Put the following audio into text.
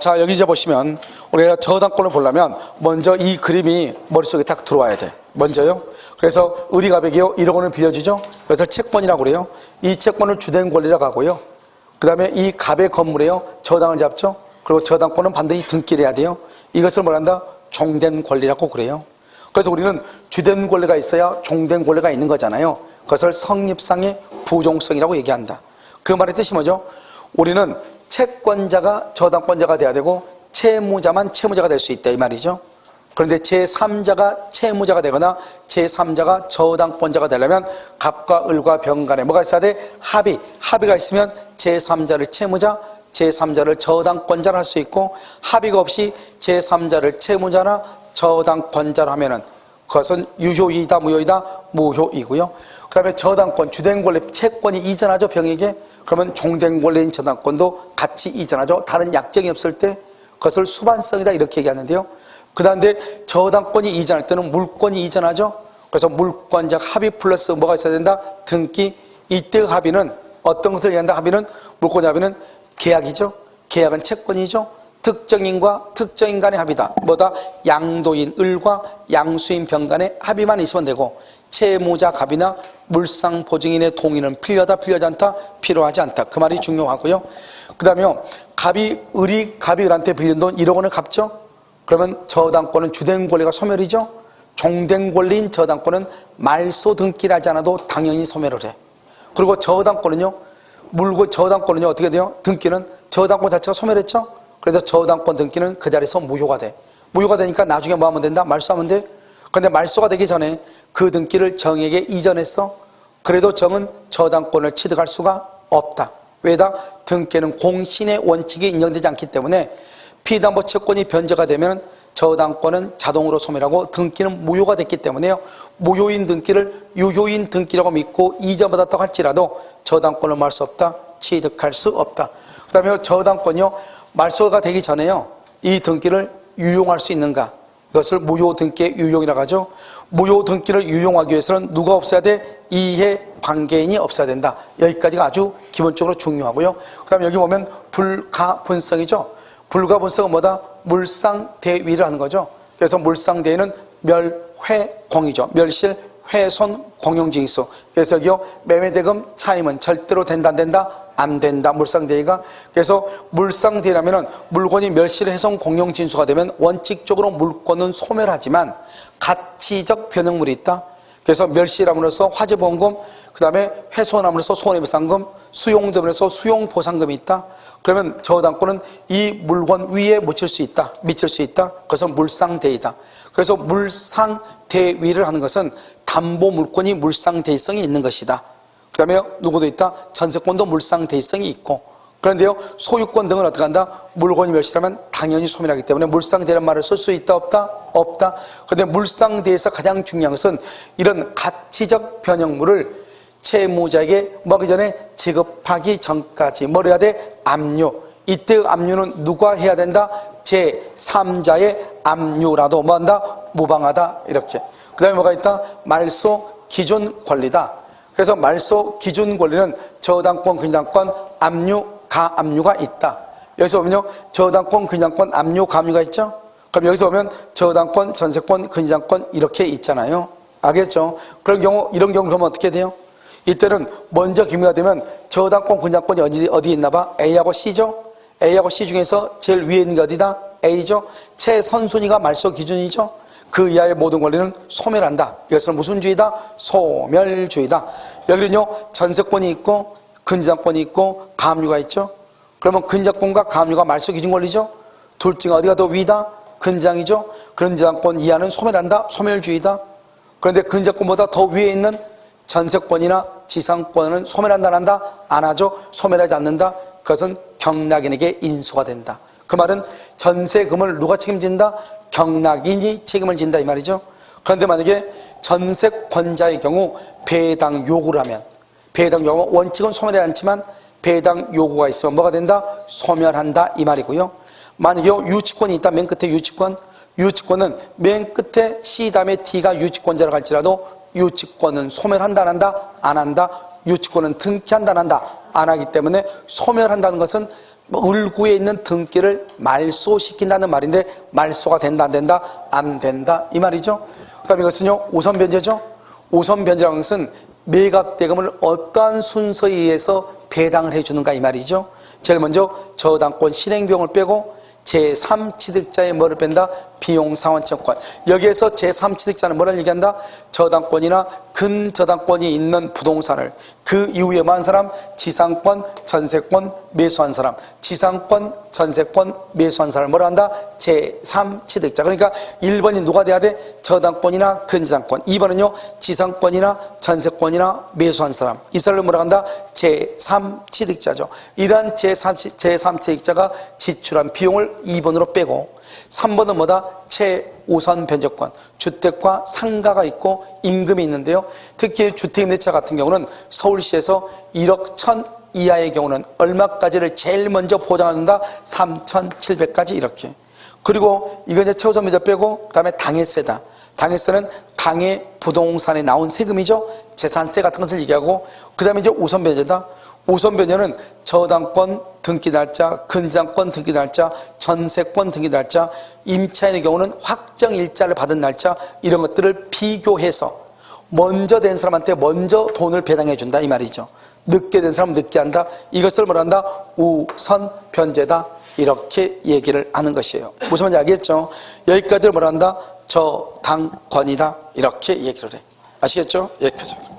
자, 여기 이제 보시면 우리가 저당권을 보려면 먼저 이 그림이 머릿속에 딱 들어와야 돼. 먼저요. 그래서 의리가백이요 1억 원을 빌려주죠. 그래서 채권이라고 그래요. 이 채권을 주된 권리라고 하고요. 그 다음에 이 갑의 건물에요 저당을 잡죠. 그리고 저당권은 반드시 등기를 해야 돼요. 이것을 뭐란다? 종된 권리라고 그래요. 그래서 우리는 주된 권리가 있어야 종된 권리가 있는 거잖아요. 그것을 성립상의 부종성이라고 얘기한다. 그 말의 뜻이 뭐죠? 우리는 채권자가 저당권자가 돼야 되고 채무자만 채무자가 될 수 있다 이 말이죠. 그런데 제3자가 채무자가 되거나 제3자가 저당권자가 되려면 갑과 을과 병 간에 뭐가 있어야 돼? 합의가 있으면 제3자를 채무자, 제3자를 저당권자를 할 수 있고, 합의가 없이 제3자를 채무자나 저당권자로 하면은 그것은 유효이다 무효이다? 무효이고요. 그 다음에 저당권, 주된 권리, 채권이 이전하죠 병에게. 그러면 종된 권리인 저당권도 같이 이전하죠. 다른 약정이 없을 때 그것을 수반성이다 이렇게 얘기하는데요. 그 다음에 저당권이 이전할 때는 물권이 이전하죠. 그래서 물권적 합의 플러스 뭐가 있어야 된다? 등기. 이때 합의는 어떤 것을 얘기한다? 합의는 물권적 합의는 계약이죠. 계약은 채권이죠. 특정인과 특정인 간의 합의다. 뭐다? 양도인 을과 양수인 병 간의 합의만 있으면 되고, 채무자 갑이나 물상 보증인의 동의는 필요하다 필요하지 않다? 필요하지 않다. 그 말이 중요하고요. 그 다음에 갑이 을한테 빌린 돈 1억 원을 갚죠. 그러면 저당권은 주된 권리가 소멸이죠. 종된 권리인 저당권은 말소 등기를 하지 않아도 당연히 소멸을 해. 그리고 저당권은요 어떻게 돼요? 등기는 저당권 자체가 소멸했죠. 그래서 저당권 등기는 그 자리에서 무효가 돼. 무효가 되니까 나중에 뭐 하면 된다? 말소하면 돼. 그런데 말소가 되기 전에 그 등기를 정에게 이전했어. 그래도 정은 저당권을 취득할 수가 없다. 왜다? 등기는 공신의 원칙이 인정되지 않기 때문에 피담보 채권이 변제가 되면 저당권은 자동으로 소멸하고 등기는 무효가 됐기 때문에요. 무효인 등기를 유효인 등기라고 믿고 이전받았다고 할지라도 저당권을 말 수 없다. 취득할 수 없다. 그 다음에 저당권이요. 말소가 되기 전에요. 이 등기를 유용할 수 있는가? 이것을 무효 등기의 유용이라고 하죠. 무효 등기를 유용하기 위해서는 누가 없어야 돼? 이해 관계인이 없어야 된다. 여기까지가 아주 기본적으로 중요하고요. 그 다음에 여기 보면 불가분성이죠. 불가분성은 뭐다? 물상대위를 하는 거죠. 그래서 물상대위는 멸회공이죠. 멸실, 훼손, 공용징수. 그래서 여기요 매매대금 차임은 절대로 된다 안 된다? 안 된다. 물상대위가. 그래서 물상대위라면은 물건이 멸실, 훼손, 공용징수가 되면 원칙적으로 물건은 소멸하지만 가치적 변형물이 있다. 그래서 멸실함으로써 화재보험금, 그 다음에 훼손함으로써 손해배상금, 수용됨으로써 수용보상금이 있다. 그러면 저당권은 이 물건 위에 미칠 수 있다. 그것은 물상대위다. 그래서 물상대위를 하는 것은 담보 물권이 물상대위성이 있는 것이다. 그 다음에 누구도 있다? 전세권도 물상대위성이 있고. 그런데요 소유권 등은 어떻게 한다? 물건이 멸실하면 당연히 소멸하기 때문에 물상대위라는 말을 쓸 수 있다 없다? 없다. 그런데 물상대위에서 가장 중요한 것은 이런 가치적 변형물을 채무자에게 뭐하기 전에 지급하기 전까지 뭘 해야 돼? 압류. 이때 압류는 누가 해야 된다? 제3자의 압류라도 뭐한다? 무방하다. 이렇게. 그 다음에 뭐가 있다? 말소 기준 권리다. 그래서 말소 기준 권리는 저당권, 근저당권, 압류, 가압류가 있다. 여기서 보면요 저당권, 근저당권, 압류, 가압류가 있죠. 그럼 여기서 보면 저당권, 전세권, 근저당권 이렇게 있잖아요. 알겠죠? 이런 경우 그러면 어떻게 돼요? 이때는 먼저 기미가 되면 저당권, 근저당권이 어디 있나 봐? A하고 C죠? A하고 C 중에서 제일 위에 있는 게 어디다? A죠? 최선순위가 말소 기준이죠? 그 이하의 모든 권리는 소멸한다. 이것은 무슨 주의다? 소멸주의다. 여기는요 전세권이 있고 근저당권이 있고 가압류가 있죠. 그러면 근저당권과 가압류가 말소 기준 권리죠. 둘 중에 어디가 더 위다? 근저당이죠. 근저당권 이하는 소멸한다. 소멸주의다. 그런데 근저당권보다 더 위에 있는 전세권이나 지상권은 소멸한다 안 한다? 안 하죠. 소멸하지 않는다. 그것은 경락인에게 인수가 된다. 그 말은 전세금을 누가 책임진다? 경락인이 책임을 진다 이 말이죠. 그런데 만약에 전세권자의 경우 배당 요구를 하면, 배당 요구 원칙은 소멸하지 않지만 배당 요구가 있으면 뭐가 된다? 소멸한다 이 말이고요. 만약에 유치권이 있다. 맨 끝에 유치권은 맨 끝에 C 다음에 D가 유치권자라고 할지라도 유치권은 소멸한다 안 한다? 안 한다. 유치권은 등기한다 안 한다? 안 하기 때문에 소멸한다는 것은 을구에 있는 등기를 말소시킨다는 말인데 말소가 된다 안 된다? 안 된다 이 말이죠. 그럼 이것은요 오선변제죠. 오선변제라는 것은 매각대금을 어떠한 순서에 의해서 배당을 해주는가 이 말이죠. 제일 먼저 저당권 실행비용을 빼고 제3취득자의 뭐를 뺀다? 비용상환채권. 여기에서 제3취득자는 뭐를 얘기한다? 저당권이나 근저당권이 있는 부동산을 그 이후에만 사람 지상권, 전세권 매수한 사람, 지상권, 전세권 매수한 사람을 뭐라 한다? 제3취득자. 그러니까 1번이 누가 돼야 돼? 저당권이나 근저당권. 2번은요 지상권이나 전세권이나 매수한 사람. 이 사람을 뭐라 한다? 제3취득자죠. 이러한 제3취득자가 지출한 비용을 2번으로 빼고 3번은 뭐다? 최우선 변제권. 주택과 상가가 있고 임금이 있는데요. 특히 주택임대차 같은 경우는 서울시에서 1억 1천 이하의 경우는 얼마까지를 제일 먼저 보장한다? 3,700까지 이렇게. 그리고 이거 이제 최우선 변제 빼고 그다음에 당해세다. 당해세는 당해 부동산에 나온 세금이죠. 재산세 같은 것을 얘기하고 그다음에 이제 우선 변제다. 우선 변제는 저당권 등기 날짜, 근저당권 등기 날짜, 전세권 등기 날짜, 임차인의 경우는 확정 일자를 받은 날짜 이런 것들을 비교해서 먼저 된 사람한테 먼저 돈을 배당해 준다 이 말이죠. 늦게 된 사람은 늦게 한다. 이것을 뭐라 한다? 우선 변제다. 이렇게 얘기를 하는 것이에요. 무슨 말인지 알겠죠? 여기까지를 뭐라 한다? 저당권이다. 이렇게 얘기를 해. 아시겠죠? 여기까지.